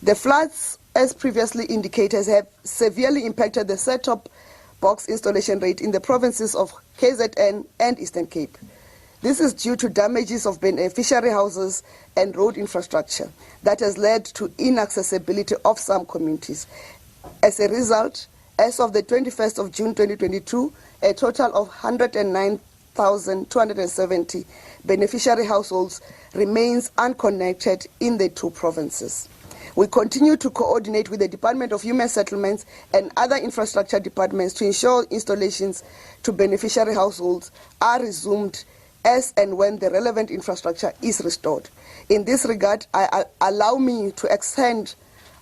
The floods, as previously indicated, have severely impacted the set-top box installation rate in the provinces of KZN and Eastern Cape. This is due to damages of beneficiary houses and road infrastructure that has led to inaccessibility of some communities. As a result, as of the 21st of June 2022, a total of 109,270 beneficiary households remains unconnected in the two provinces. We continue to coordinate with the Department of Human Settlements and other infrastructure departments to ensure installations to beneficiary households are resumed as and when the relevant infrastructure is restored. In this regard, allow me to extend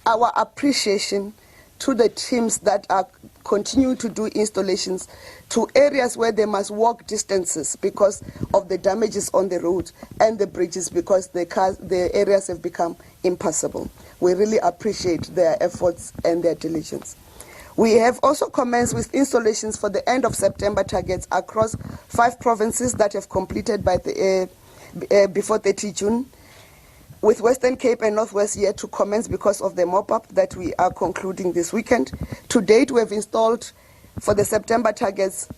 our appreciation to the teams that are continuing to do installations to areas where they must walk distances because of the damages on the road and the bridges because the areas have become impassable. We really appreciate their efforts and their diligence. We have also commenced with installations for the end of September targets across 5 provinces that have completed by before 30 June, with Western Cape and Northwest yet to commence because of the mop-up that we are concluding this weekend. To date, we have installed for the September targets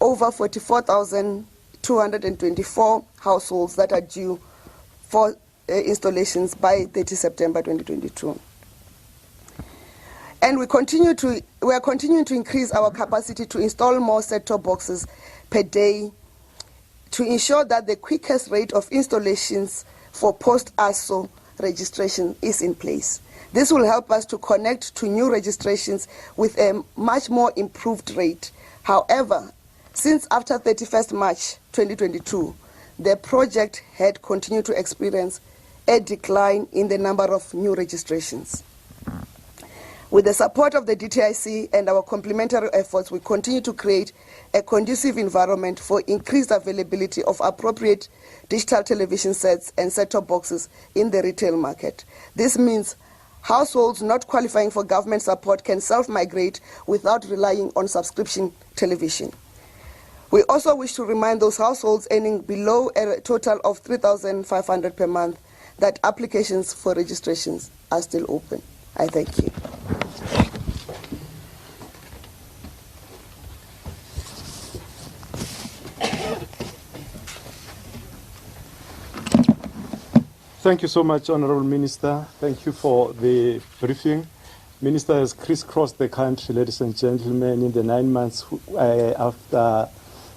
over 44,224 households that are due for installations by 30 September 2022. And we are continuing to increase our capacity to install more set-top boxes per day to ensure that the quickest rate of installations for post-ASO registration is in place. This will help us to connect to new registrations with a much more improved rate. However, since after 31st March 2022, the project had continued to experience a decline in the number of new registrations. With the support of the DTIC and our complementary efforts, we continue to create a conducive environment for increased availability of appropriate digital television sets and set-top boxes in the retail market. This means households not qualifying for government support can self-migrate without relying on subscription television. We also wish to remind those households earning below a total of 3,500 per month that applications for registrations are still open. I thank you. Thank you so much, Honourable Minister. Thank you for the briefing. Minister has crisscrossed the country, ladies and gentlemen, in the 9 months after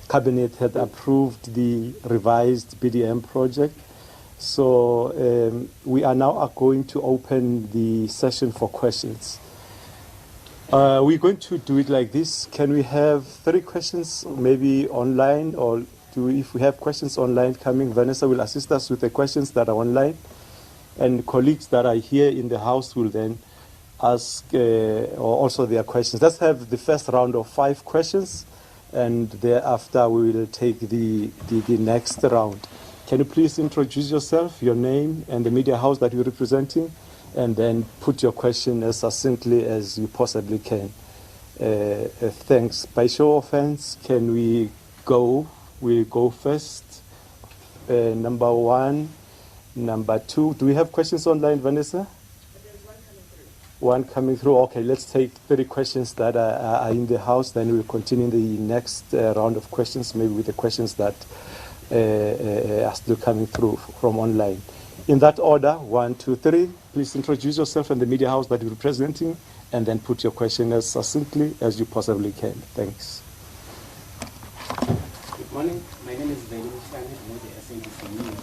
Cabinet had approved the revised BDM project. So we are now going to open the session for questions. We're going to do it like this. Can we have 3 questions, maybe online, or if we have questions online coming, Vanessa will assist us with the questions that are online, and colleagues that are here in the House will then ask also their questions. Let's have the first round of 5 questions, and thereafter we will take the next round. Can you please introduce yourself, your name, and the media house that you're representing, and then put your question as succinctly as you possibly can. Thanks. By show of hands, can we go? We'll go first. Number 1, number 2. Do we have questions online, Vanessa? There's one coming through. One coming through. Okay, let's take 3 questions that are in the House. Then we'll continue the next round of questions, maybe with the questions that are still coming through from online. In that order, 1, 2, 3. Please introduce yourself and the media house that you're representing, and then put your question as succinctly as you possibly can. Thanks. Good morning. My name is Ntshavheni. I'm with the SABC News.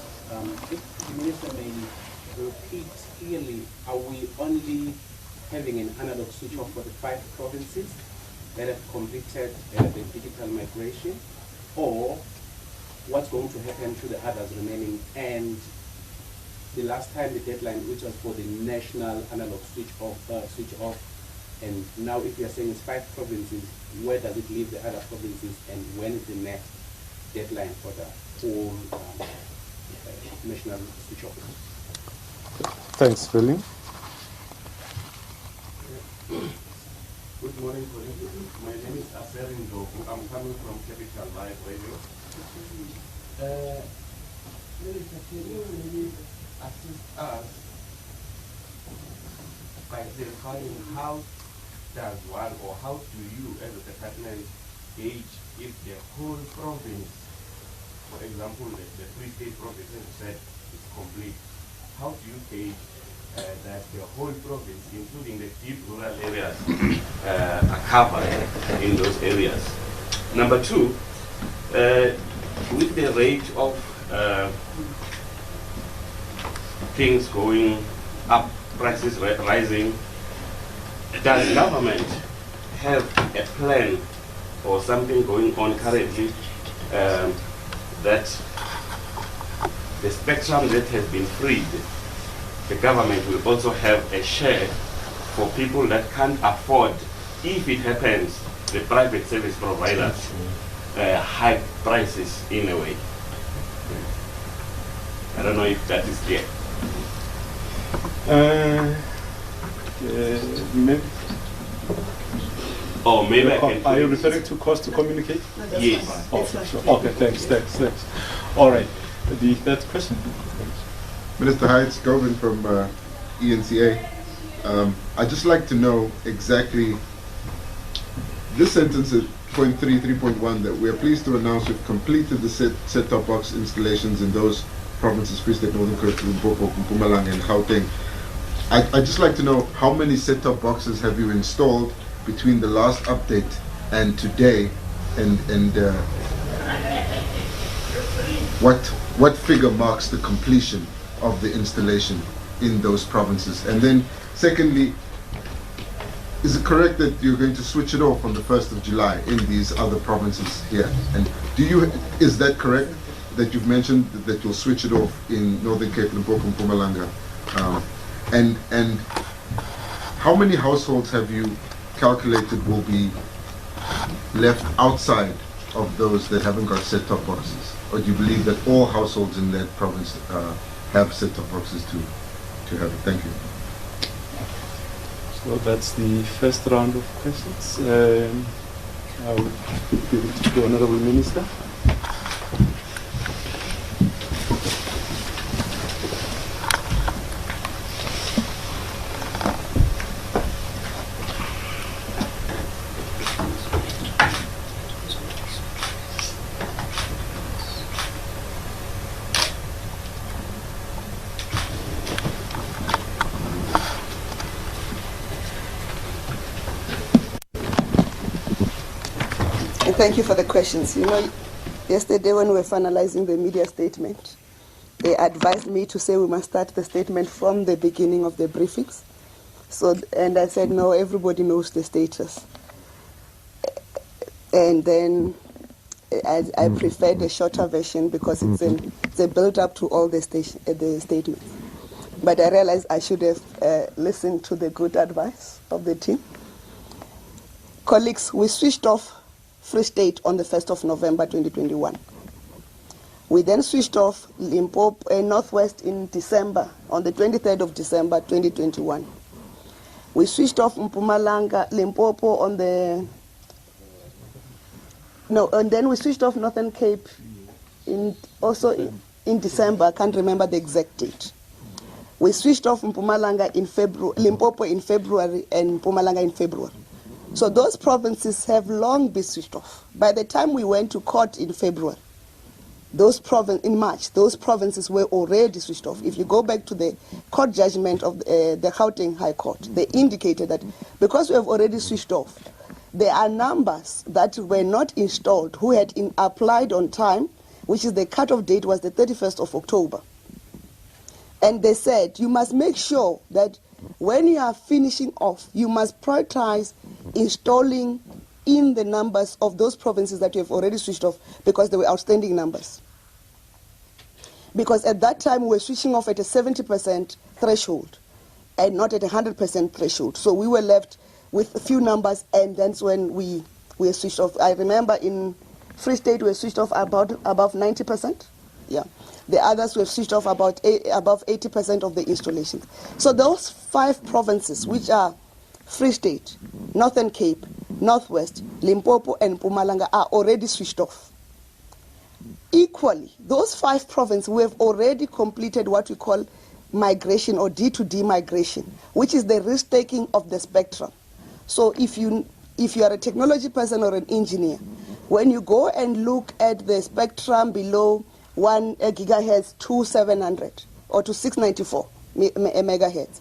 If the Minister may repeat clearly, are we only having an analog switch off for the 5 provinces that have completed the digital migration, or what's going to happen to the others remaining? And the last time the deadline, which was for the national analog switch off, and now if you're saying it's 5 provinces, where does it leave the other provinces, and when is the next deadline for the whole national switch off? Thanks, Philly. Good morning, colleagues. My name is Aserin Doku. I'm coming from Capital Live Radio. Minister, can you really assist us by certifying, how does one, or how do you as a department gauge if the whole province, for example, the Free State province, as you said, is complete? How do you gauge that the whole province, including the deep rural areas, are covered in those areas? Number two, with the rate of things going up, prices rising, does government have a plan or something going on currently that the spectrum that has been freed, the government will also have a share for people that can't afford, if it happens, the private service providers high prices in a way? I don't know if that is clear. Maybe. Or maybe I can. Are you referring to cost to communicate? No, Yes. Oh, sure. Okay, thanks. All right. The third question. Minister, hi, it's Govin from ENCA. I'd just like to know exactly this sentence at point 3.1, that we are pleased to announce we've completed the set-top box installations in those provinces, Free State, Northern Cape, Limpopo, Mpumalanga, and Gauteng. I'd just like to know, how many set-top boxes have you installed between the last update and today, and what figure marks the completion of the installation in those provinces? And then secondly, is it correct that you're going to switch it off on the 1st of July in these other provinces here? And is that correct, that you've mentioned that you'll switch it off in Northern Cape, Limpopo, and Mpumalanga? And how many households have you calculated will be left outside of those that haven't got set-top boxes? Or do you believe that all households in that province have set-top boxes to have it? Thank you. So that's the first round of questions. I will give it to the Honourable Minister. Thank you for the questions. You know, yesterday when we were finalizing the media statement, they advised me to say we must start the statement from the beginning of the briefings. And I said, no, everybody knows the status. And then I preferred a shorter version because it's a build-up to all the statements. But I realized I should have listened to the good advice of the team. Colleagues, we switched off Free State on the 1st of November 2021. We then switched off Limpopo Northwest in December, on the 23rd of December 2021. We switched off Mpumalanga, Limpopo and then we switched off Northern Cape in December. I can't remember the exact date. We switched off Mpumalanga in February, Limpopo in February, and Mpumalanga in February. So those provinces have long been switched off. By the time we went to court in February, in March, those provinces were already switched off. If you go back to the court judgment of the Gauteng High Court, they indicated that because we have already switched off, there are numbers that were not installed who had applied on time, which is the cut-off date was the 31st of October. And they said, you must make sure that when you are finishing off, you must prioritize installing in the numbers of those provinces that you have already switched off because they were outstanding numbers. Because at that time, we were switching off at a 70% threshold and not at a 100% threshold. So we were left with a few numbers, and that's when we switched off. I remember in Free State, we switched off above 90%. Yeah. The others were switched off above 80% of the installations. So those 5 provinces, which are Free State, Northern Cape, Northwest, Limpopo, and Mpumalanga, are already switched off. Equally, those 5 provinces, we have already completed what we call migration or D2D migration, which is the risk-taking of the spectrum. So if you are a technology person or an engineer, when you go and look at the spectrum below 1 gigahertz to 700 or to 694 megahertz,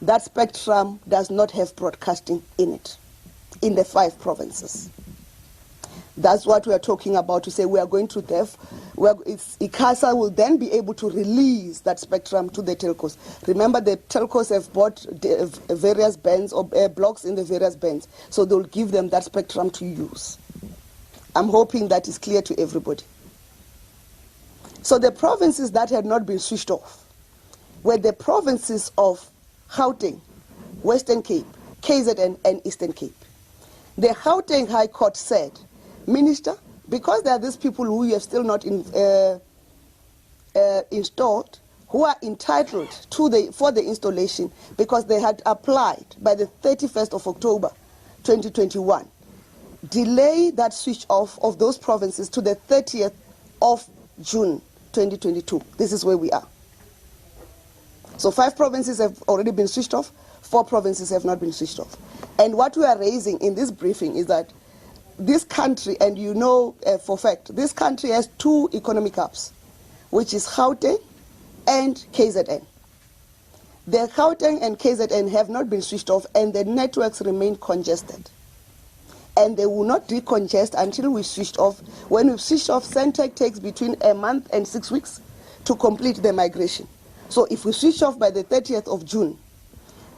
that spectrum does not have broadcasting in it, in the 5 provinces. That's what we are talking about, to say we are going to ICASA will then be able to release that spectrum to the telcos. Remember, the telcos have bought various bands or blocks in the various bands, so they'll give them that spectrum to use. I'm hoping that is clear to everybody. So the provinces that had not been switched off were the provinces of Gauteng, Western Cape, KZN, and Eastern Cape. The Gauteng High Court said, Minister, because there are these people who you have still not installed, who are entitled for the installation because they had applied by the 31st of October 2021, delay that switch off of those provinces to the 30th of June 2022. This is where we are. So 5 provinces have already been switched off, 4 provinces have not been switched off. And what we are raising in this briefing is that this country, and you know for fact, this country has 2 economic hubs, which is Gauteng and KZN. The Gauteng and KZN have not been switched off, and the networks remain congested. And they will not decongest until we switched off. When we switch off, Centec takes between a month and 6 weeks to complete the migration. So if we switch off by the 30th of June,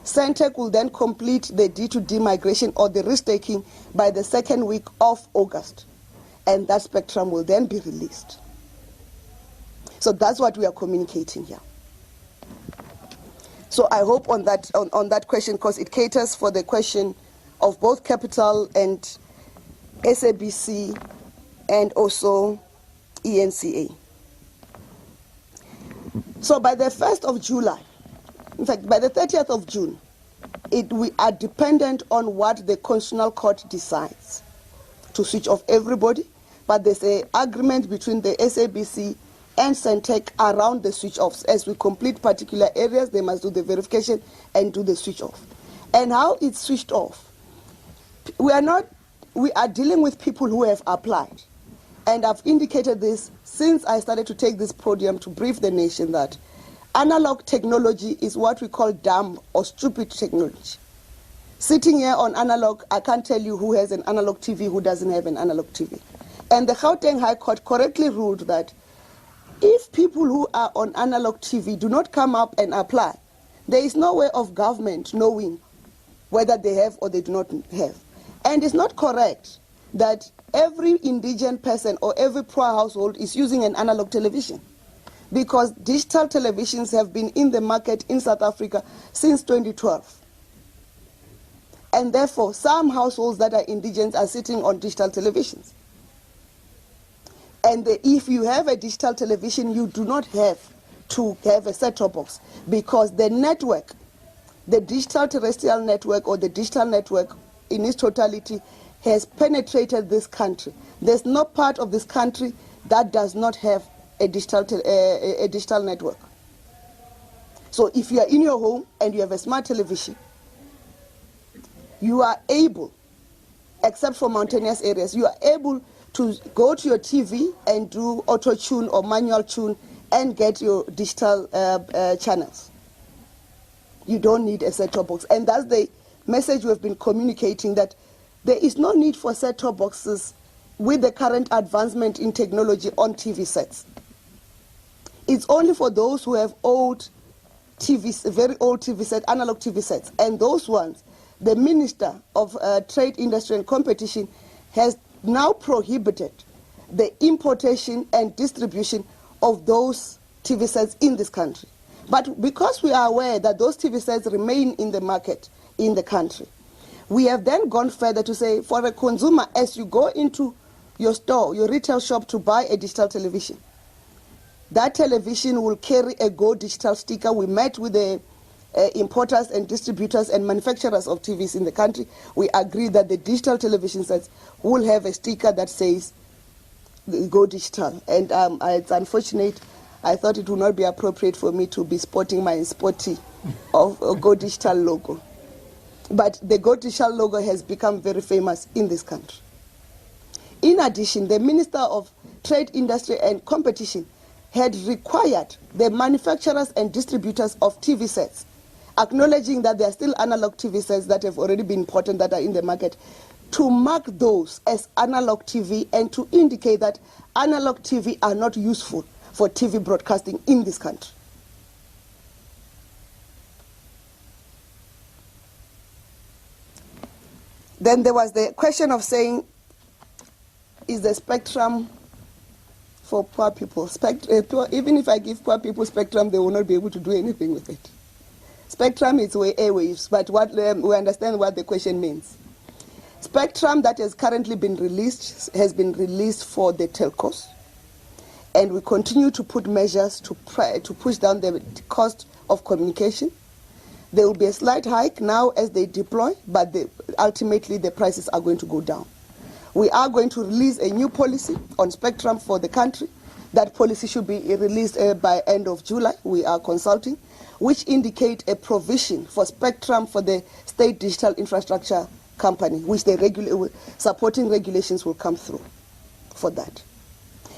Centec will then complete the D2D migration or the risk-taking by the 2nd week of August. And that spectrum will then be released. So that's what we are communicating here. So I hope on that question, because it caters for the question of both Capital and SABC and also ENCA. So by the 1st of July, in fact, by the 30th of June, we are dependent on what the Constitutional Court decides to switch off everybody, but there's an agreement between the SABC and Centec around the switch-offs. As we complete particular areas, they must do the verification and do the switch-off. And how it's switched off, we are dealing with people who have applied. And I've indicated this since I started to take this podium to brief the nation that analog technology is what we call dumb or stupid technology. Sitting here on analog, I can't tell you who has an analog TV, who doesn't have an analog TV. And the Gauteng High Court correctly ruled that if people who are on analog TV do not come up and apply, there is no way of government knowing whether they have or they do not have. And it's not correct that every indigent person or every poor household is using an analog television, because digital televisions have been in the market in South Africa since 2012. And therefore, some households that are indigent are sitting on digital televisions. And if you have a digital television, you do not have to have a set-top box, because the network, the digital terrestrial network or the digital network in its totality has penetrated this country. There's no part of this country that does not have a digital network. So if you are in your home and you have a smart television, you are able, except for mountainous areas, you are able to go to your TV and do auto tune or manual tune and get your digital channels. You don't need a set-top box. And that's the message we've been communicating, that there is no need for set-top boxes with the current advancement in technology on TV sets. It's only for those who have old TVs, very old TV sets, analog TV sets. And those ones, the Minister of Trade, Industry and Competition has now prohibited the importation and distribution of those TV sets in this country. But because we are aware that those TV sets remain in the market in the country, we have then gone further to say, for a consumer, as you go into your store, your retail shop to buy a digital television, that television will carry a Go Digital sticker. We met with the importers and distributors and manufacturers of TVs in the country. We agreed that the digital television sets will have a sticker that says Go Digital. And it's unfortunate I thought it would not be appropriate for me to be sporting my sporty of Go Digital logo. But the Go Digital logo has become very famous in this country. In addition, the Minister of Trade, Industry and Competition had required the manufacturers and distributors of TV sets, acknowledging that there are still analog TV sets that have already been imported that are in the market, to mark those as analog TV and to indicate that analog TV are not useful for TV broadcasting in this country. Then there was the question of saying, is the spectrum for poor people? Even if I give poor people spectrum, they will not be able to do anything with it. Spectrum is airwaves, but we understand what the question means. Spectrum that has currently been released has been released for the telcos, and we continue to put measures to push down the cost of communication. There will be a slight hike now as they deploy, but ultimately the prices are going to go down. We are going to release a new policy on spectrum for the country. That policy should be released by end of July. We are consulting, which indicate a provision for spectrum for the State Digital Infrastructure Company, which the supporting regulations will come through for that.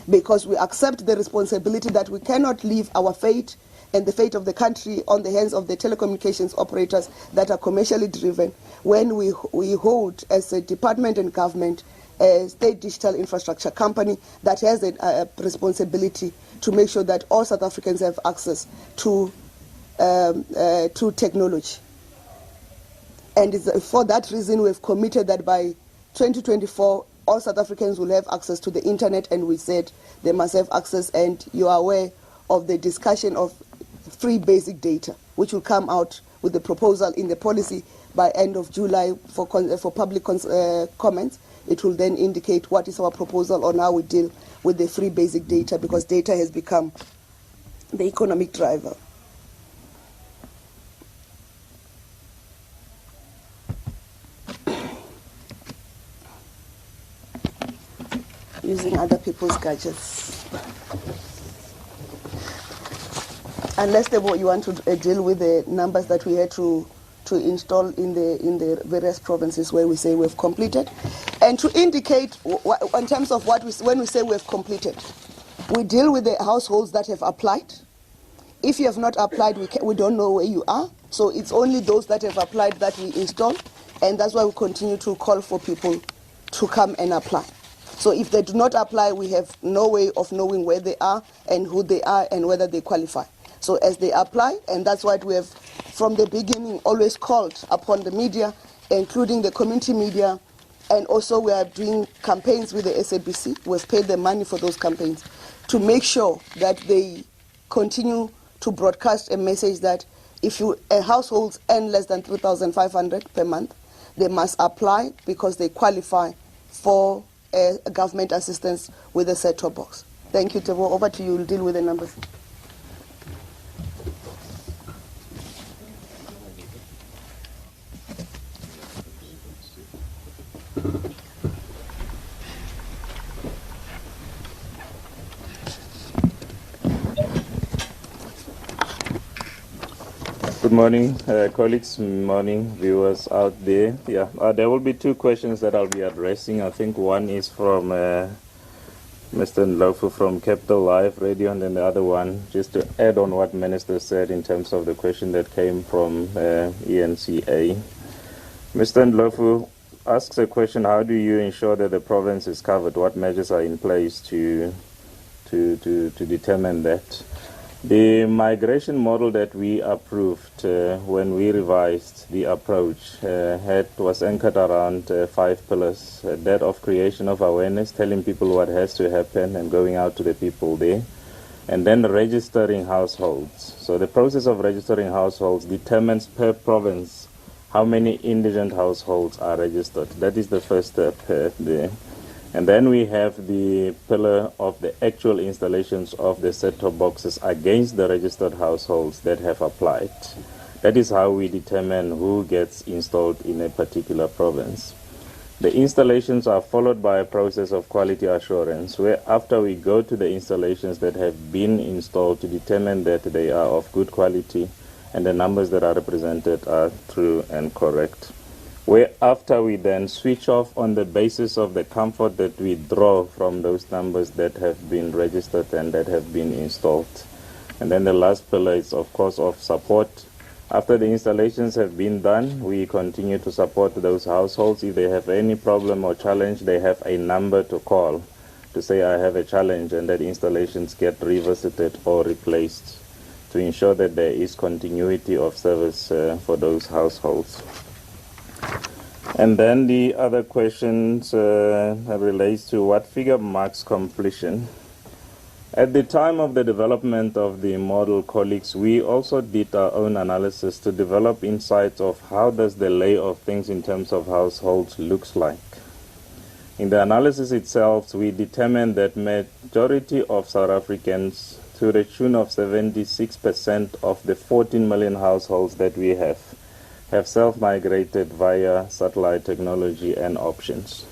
Because we accept the responsibility that we cannot leave our fate and the fate of the country on the hands of the telecommunications operators that are commercially driven when we hold as a department and government a State Digital Infrastructure Company that has a responsibility to make sure that all South Africans have access to technology. And for that reason, we've committed that by 2024, all South Africans will have access to the internet, and we said they must have access, and you are aware of the discussion of free basic data, which will come out with the proposal in the policy by end of July for public comments. It will then indicate what is our proposal on how we deal with the free basic data, because data has become the economic driver. Using other people's gadgets. Unless you want to deal with the numbers that we had to install in the various provinces where we say we've completed, and to indicate in terms of when we say we've completed, we deal with the households that have applied. If you have not applied, we don't know where you are. So it's only those that have applied that we install, and that's why we continue to call for people to come and apply. So if they do not apply, we have no way of knowing where they are and who they are and whether they qualify. So as they apply, and that's what we have from the beginning always called upon the media, including the community media, and also we are doing campaigns with the SABC. We've paid the money for those campaigns to make sure that they continue to broadcast a message that if households earn less than 3,500 per month, they must apply because they qualify for government assistance with a set-top box. Thank you, Tebo. Over to you. You'll deal with the numbers. Good morning, colleagues. Morning, viewers out there. Yeah, there will be two questions that I'll be addressing. I think one is from Mr. Ndlovu from Capital Live Radio, and then the other one, just to add on what Minister said in terms of the question that came from ENCA. Mr. Ndlovu asks a question: how do you ensure that the province is covered? What measures are in place to determine that? The migration model that we approved when we revised the approach was anchored around 5 pillars. That of creation of awareness, telling people what has to happen and going out to the people there. And then registering households. So the process of registering households determines per province how many indigent households are registered. That is the first step there. And then we have the pillar of the actual installations of the set-top boxes against the registered households that have applied. That is how we determine who gets installed in a particular province. The installations are followed by a process of quality assurance, where after we go to the installations that have been installed to determine that they are of good quality and the numbers that are represented are true and correct. Where after we then switch off on the basis of the comfort that we draw from those numbers that have been registered and that have been installed. And then the last pillar is, of course, of support. After the installations have been done, we continue to support those households. If they have any problem or challenge, they have a number to call to say, I have a challenge, and that installations get revisited or replaced to ensure that there is continuity of service for those households. And then the other questions relates to what figure marks completion. At the time of the development of the model, colleagues, we also did our own analysis to develop insights of how does the lay of things in terms of households looks like. In the analysis itself, we determined that majority of South Africans, to the tune of 76% of the 14 million households that we have self-migrated via satellite technology and options.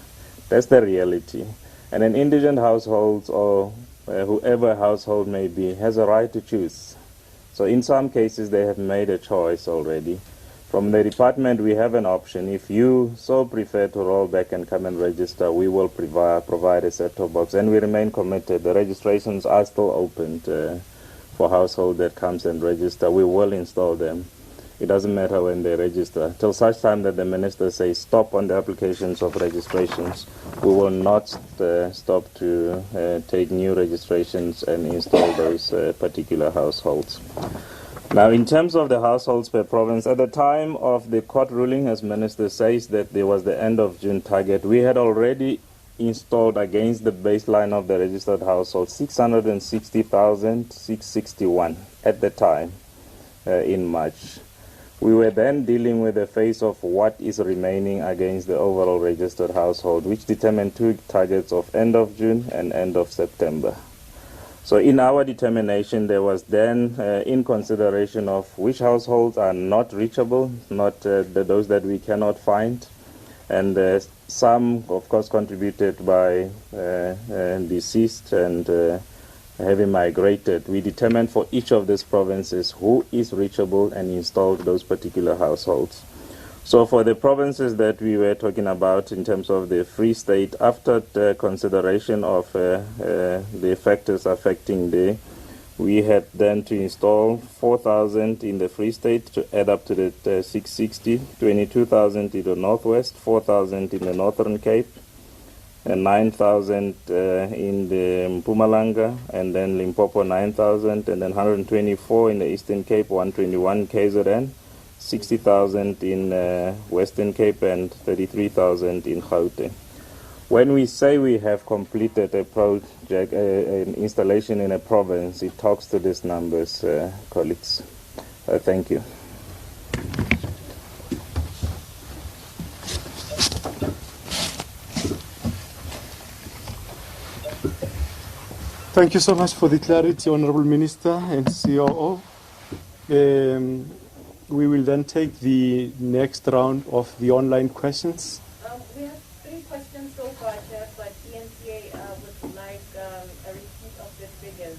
That's the reality. And an indigent household or whoever household may be has a right to choose. So in some cases they have made a choice already. From the department we have an option. If you so prefer to roll back and come and register, we will provide a set-top box, and we remain committed. The registrations are still open for household that comes and register. We will install them. It doesn't matter when they register. Till such time that the minister says stop on the applications of registrations, we will not stop to take new registrations and install those particular households. Now, in terms of the households per province, at the time of the court ruling, as minister says that there was the end of June target, we had already installed against the baseline of the registered households 660,661 at the time in March. We were then dealing with the phase of what is remaining against the overall registered household, which determined two targets of end of June and end of September. So in our determination, there was then, in consideration of which households are not reachable, not those that we cannot find, and some, of course, contributed by deceased and having migrated. We determined for each of these provinces who is reachable and installed those particular households. So for the provinces that we were talking about in terms of the Free State, after the consideration of the factors affecting there, we had then to install 4,000 in the Free State to add up to the 660, 22,000 in the Northwest, 4,000 in the Northern Cape, and 9,000 in the Mpumalanga, and then Limpopo 9,000, and then 124 in the Eastern Cape, 121 KZN, 60,000 in Western Cape, and 33,000 in Gauteng. When we say we have completed a project, an installation in a province, it talks to these numbers, colleagues. Thank you. Thank you so much for the clarity, Honorable Minister and COO. We will then take the next round of the online questions. We have 3 questions so far, Chair, but ENCA would like a repeat of the figures.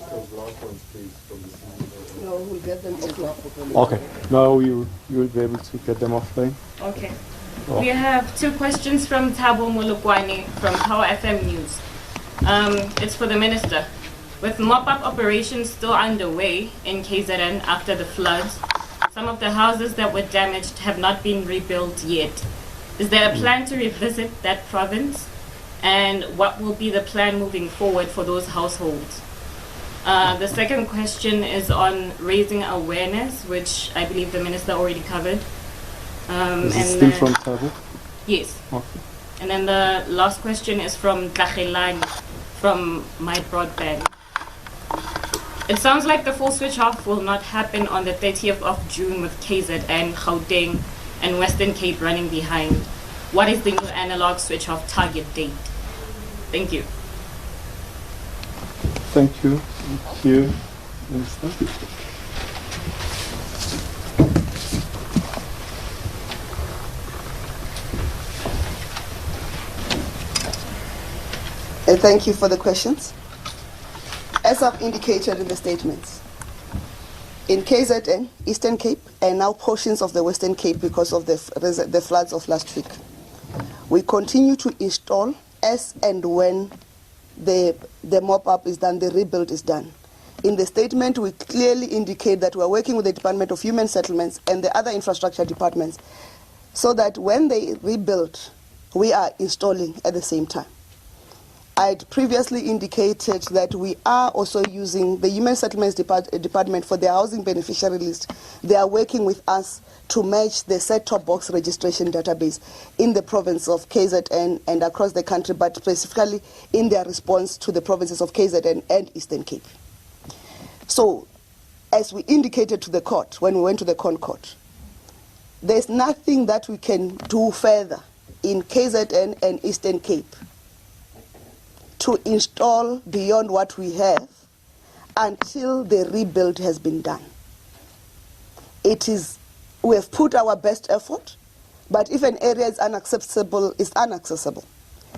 Those last ones, please, from the CEO. No, we'll get them offline. Okay. Now you will be able to get them offline. Okay. Oh. We have 2 questions from Thabo Molukwani from Power FM News. It's for the Minister. With mop-up operations still underway in KZN after the floods, some of the houses that were damaged have not been rebuilt yet. Is there a plan to revisit that province? And what will be the plan moving forward for those households? The second question is on raising awareness, which I believe the Minister already covered. Is it still from Thabo? Yes. Okay. And then the last question is from Tlhagelane from My Broadband. It sounds like the full switch off will not happen on the 30th of June with KZN, Gauteng, and Western Cape running behind. What is the new analog switch off target date? Thank you. Thank you. Thank you, Minister. Thank you for the questions. As I've indicated in the statements, in KZN, Eastern Cape, and now portions of the Western Cape because of the floods of last week, we continue to install as and when the mop-up is done, the rebuild is done. In the statement, we clearly indicate that we are working with the Department of Human Settlements and the other infrastructure departments so that when they rebuild, we are installing at the same time. I'd previously indicated that we are also using the Human Settlements Department for their housing beneficiary list. They are working with us to match the set-top box registration database in the province of KZN and across the country, but specifically in their response to the provinces of KZN and Eastern Cape. So, as we indicated to the court when we went to the Court, there's nothing that we can do further in KZN and Eastern Cape to install beyond what we have until the rebuild has been done. We have put our best effort, but if an area is inaccessible, it's inaccessible.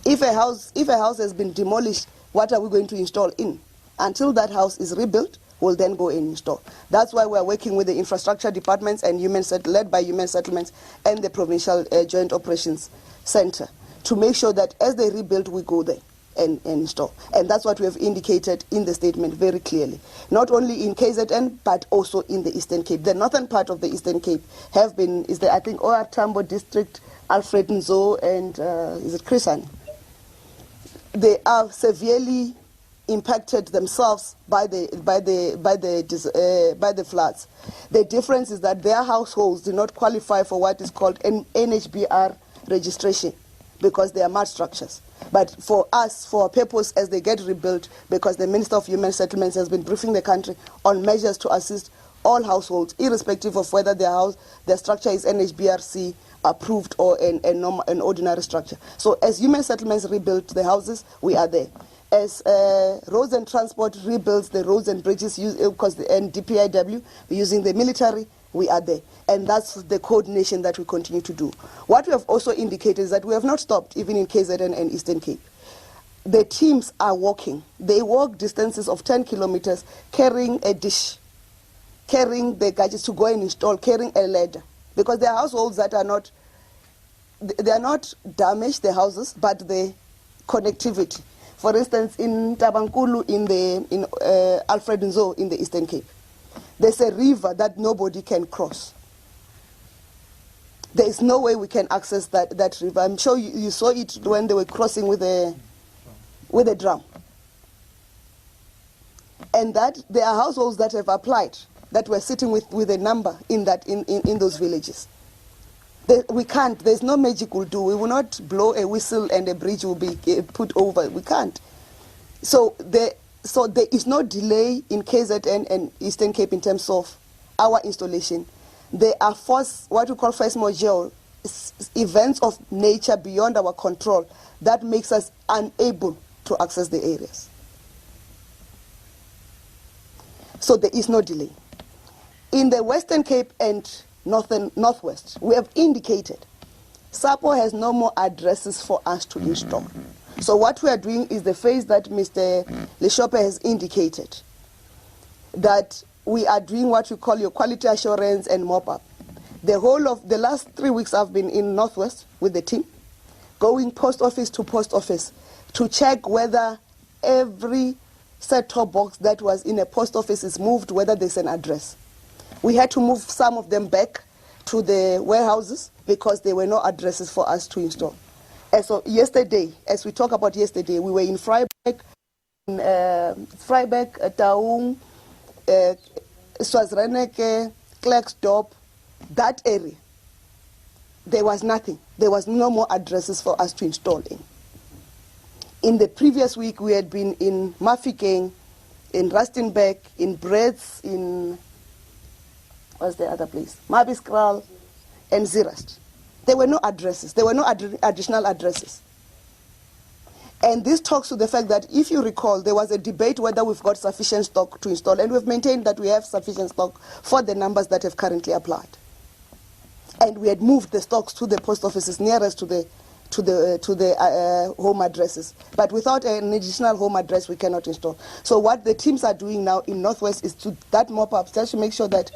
If a house has been demolished, what are we going to install in? Until that house is rebuilt, we'll then go and install. That's why we're working with the infrastructure departments and led by Human Settlements and the Provincial Joint Operations Center to make sure that as they rebuild, we go there and install. And that's what we have indicated in the statement very clearly. Not only in KZN, but also in the Eastern Cape. The northern part of the Eastern Cape is the, I think, OR Tambo District, Alfred Nzo, and is it Chrisan? They are severely impacted themselves by the floods. The difference is that their households do not qualify for what is called an NHBR registration because they are mud structures. But for us, for our purpose, as they get rebuilt, because the Minister of Human Settlements has been briefing the country on measures to assist all households, irrespective of whether their structure is NHBRC approved or an ordinary structure. So as Human Settlements rebuild the houses, we are there. As Roads and Transport rebuilds the roads and bridges, and DPIW, using the military, we are there. And that's the coordination that we continue to do. What we have also indicated is that we have not stopped, even in KZN and Eastern Cape. The teams are walking. They walk distances of 10 kilometers, carrying a dish, carrying the gadgets to go and install, carrying a ladder. Because there are households that are not damaged, the houses, but the connectivity. For instance, in Tabankulu, in Alfred Nzo, in the Eastern Cape, there's a river that nobody can cross. There is no way we can access that river. I'm sure you saw it when they were crossing with a drum. And that there are households that have applied, that were sitting with a number in those villages. We can't. There's no magic we'll do. We will not blow a whistle and a bridge will be put over. We can't. So there is no delay in KZN and Eastern Cape in terms of our installation. There are what we call force majeure, events of nature beyond our control that makes us unable to access the areas. So there is no delay. In the Western Cape and Northwest, we have indicated SAPO has no more addresses for us to install. So what we are doing is the phase that Mr. Leshope has indicated, that we are doing what we call your quality assurance and mop-up. The whole of the last 3 weeks I've been in Northwest with the team, going post office to post office to check whether every set-top box that was in a post office is moved, whether there's an address. We had to move some of them back to the warehouses because there were no addresses for us to install. And so yesterday, as we talk about yesterday, we were in Vryburg, Taung, Swazreneke, Klerksdorp, that area. There was nothing. There was no more addresses for us to install in. In the previous week, we had been in Mafikeng, in Rustenburg, in Bredz, in what's the other place? Mabiskral and Zirast. There were no addresses. There were no additional addresses. And this talks to the fact that, if you recall, there was a debate whether we've got sufficient stock to install, and we've maintained that we have sufficient stock for the numbers that have currently applied. And we had moved the stocks to the post offices nearest to to the home addresses. But without an additional home address, we cannot install. So what the teams are doing now in Northwest is to that mop-up, just to make sure that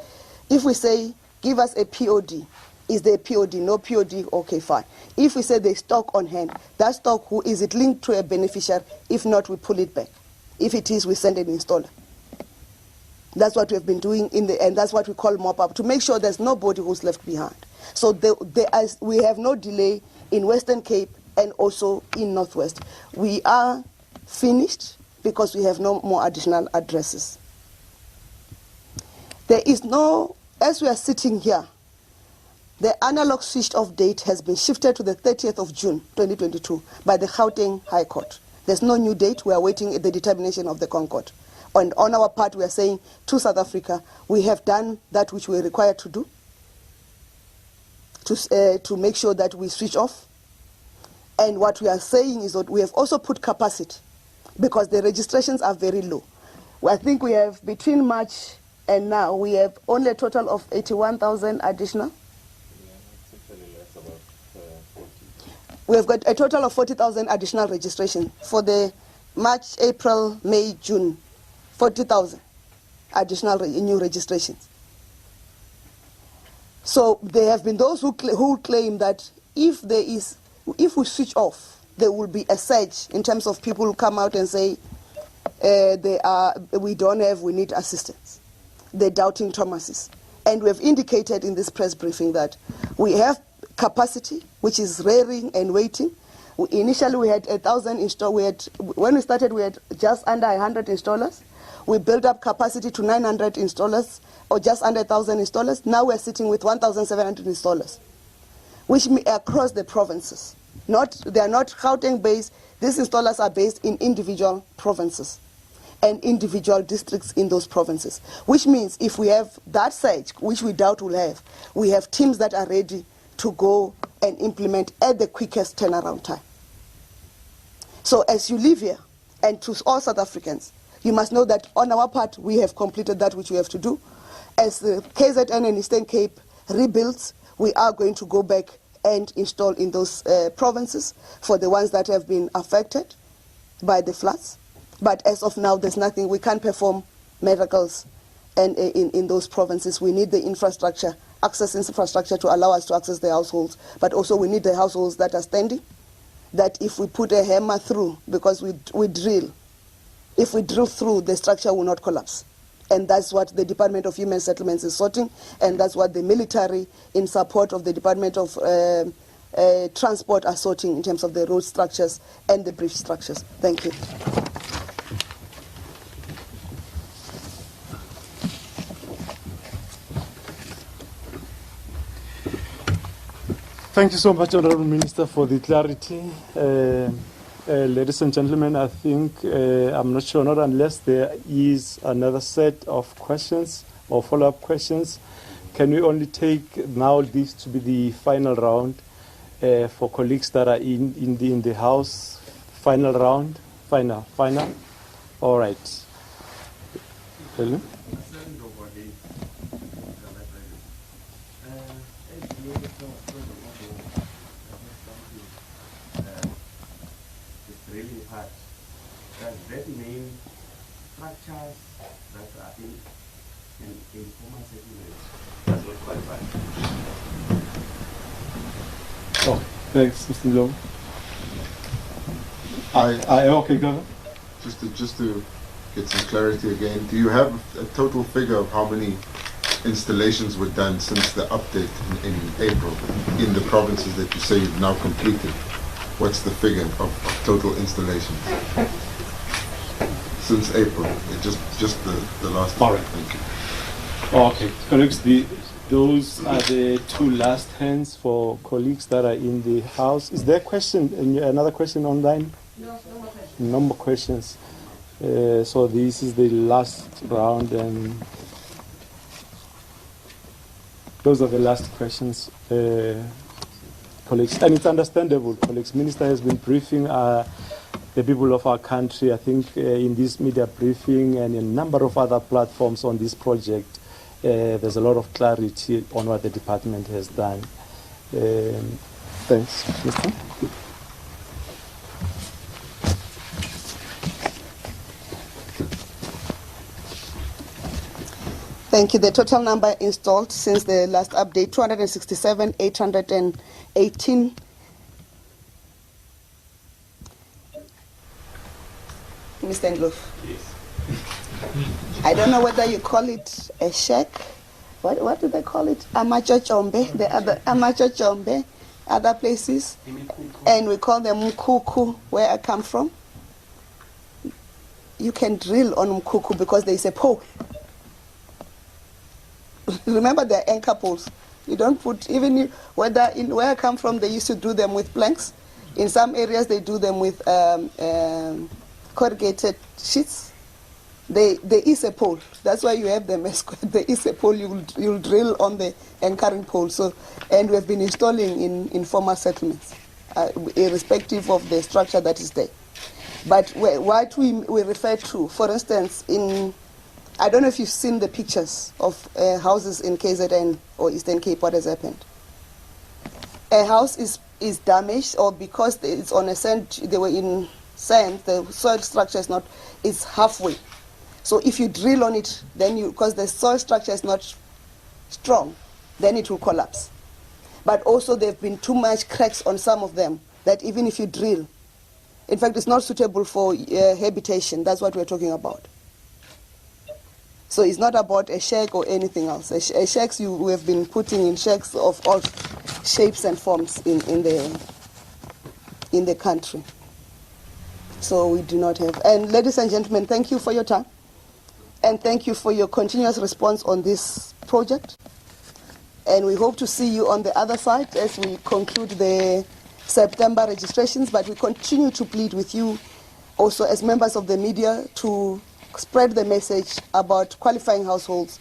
if we say, give us a POD, is there a POD? No POD? Okay, fine. If we say there's stock on hand, that stock, who is it linked to a beneficiary? If not, we pull it back. If it is, we send an installer. That's what we've been doing and that's what we call mop-up, to make sure there's nobody who's left behind. So we have no delay in Western Cape and also in Northwest. We are finished because we have no more additional addresses. There is no, as we are sitting here, the analog switched off date has been shifted to the 30th of June 2022 by the Gauteng High Court. There's no new date. We are waiting the determination of the Concord. And on our part, we are saying to South Africa, we have done that which we are required to do to make sure that we switch off. And what we are saying is that we have also put capacity because the registrations are very low. I think we have, between March and now, we have only a total of 81,000 additional. We have got a total of 40,000 additional registration for the March, April, May, June. 40,000 additional new registrations. So there have been those who claim that if we switch off, there will be a surge in terms of people who come out and say, we need assistance. They're doubting Thomases. And we have indicated in this press briefing that we have capacity, which is rearing and waiting. Initially, we had 1,000 installers. When we started, we had just under 100 installers. We built up capacity to 900 installers, or just under 1,000 installers. Now we're sitting with 1,700 installers, which across the provinces. They are not Gauteng based. These installers are based in individual provinces and individual districts in those provinces. Which means if we have that surge, which we doubt we'll have, we have teams that are ready to go and implement at the quickest turnaround time. So as you live here, and to all South Africans, you must know that on our part, we have completed that which we have to do. As the KZN and Eastern Cape rebuilds, we are going to go back and install in those provinces for the ones that have been affected by the floods. But as of now, there's nothing. We can't perform miracles in those provinces. We need the infrastructure, access infrastructure to allow us to access the households. But also we need the households that are standing, that if we put a hammer through, because we drill, if we drill through, the structure will not collapse. And that's what the Department of Human Settlements is sorting, and that's what the military, in support of the Department of Transport, are sorting in terms of the road structures and the bridge structures. Thank you. Thank you so much, Honourable Minister, for the clarity. Ladies and gentlemen, I think, I'm not sure, not unless there is another set of questions or follow-up questions, can we only take now this to be the final round for colleagues that are in the House? Final round? Final. All right. Hello? Does that mean structures that are in informal settlements does not qualify? Oh, thanks, Mr. Long. Okay, go ahead. Just to get some clarity again, do you have a total figure of how many installations were done since the update in April in the provinces that you say you've now completed? What's the figure of total installations since April? Just the last. All right. Thank you. Okay, colleagues, those are the two last hands for colleagues that are in the House. Is there a question? Another question online? No more questions. So this is the last round, and those are the last questions. Colleagues, and it's understandable, colleagues. Minister has been briefing the people of our country, I think, in this media briefing and a number of other platforms on this project. There's a lot of clarity on what the department has done. Thanks, Minister. Thank you. The total number installed since the last update, 267,818. Mr. Ndlovu. Yes. I don't know whether you call it a shack. What do they call it? Amachochombe, the other Amachochombe, other places. And we call them Mkuku, where I come from. You can drill on Mkuku because there is a pole. Remember, they're anchor poles. You don't put, even whether in where I come from, they used to do them with planks. In some areas, they do them with corrugated sheets. There is a pole. That's why you have them as square. There is a pole. You'll drill on the anchoring pole. So, and we have been installing in former settlements, irrespective of the structure that is there. But what we refer to, for instance, I don't know if you've seen the pictures of houses in KZN or Eastern Cape. What has happened? A house is damaged, or because it's on a sand, they were in sand, the soil structure is halfway. So if you drill on it, then because the soil structure is not strong, then it will collapse. But also there have been too much cracks on some of them that even if you drill, in fact, it's not suitable for habitation. That's what we're talking about. So it's not about a shack or anything else. Shacks, we have been putting in shacks of all shapes and forms in the country. So we do not have. And ladies and gentlemen, thank you for your time. And thank you for your continuous response on this project. And we hope to see you on the other side as we conclude the September registrations. But we continue to plead with you also as members of the media to spread the message about qualifying households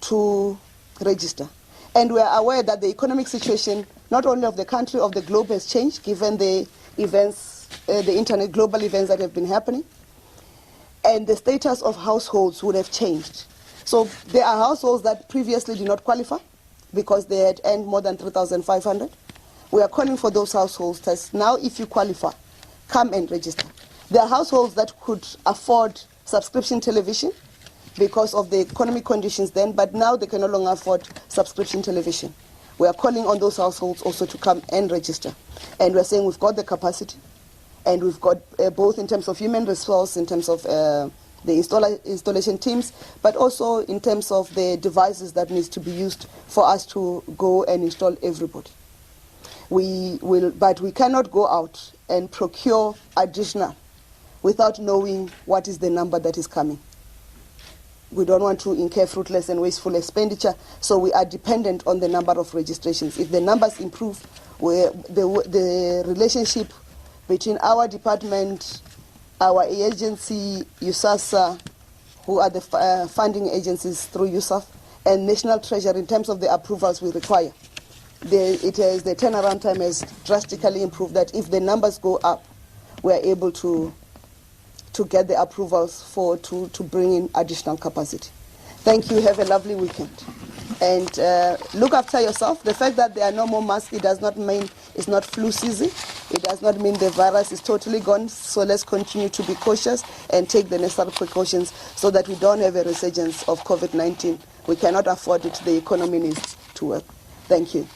to register. And we are aware that the economic situation, not only of the country, of the globe has changed given the events, the internet global events that have been happening. And the status of households would have changed. So there are households that previously did not qualify because they had earned more than 3,500. We are calling for those households that now, if you qualify, come and register. There are households that could afford subscription television because of the economic conditions then, but now they can no longer afford subscription television. We are calling on those households also to come and register. And we're saying we've got the capacity, and we've got both in terms of human resource, in terms of the installation teams, but also in terms of the devices that needs to be used for us to go and install everybody. But we cannot go out and procure additional without knowing what is the number that is coming. We don't want to incur fruitless and wasteful expenditure, so we are dependent on the number of registrations. If the numbers improve, the relationship between our department, our agency, USASA, who are the funding agencies through USAF, and National Treasury in terms of the approvals we require. The turnaround time has drastically improved, that if the numbers go up, we are able to get the approvals to bring in additional capacity. Thank you. Have a lovely weekend. And look after yourself. The fact that there are no more masks, it does not mean it's not flu season. It does not mean the virus is totally gone. So let's continue to be cautious and take the necessary precautions so that we don't have a resurgence of COVID-19. We cannot afford it. The economy needs to work. Thank you.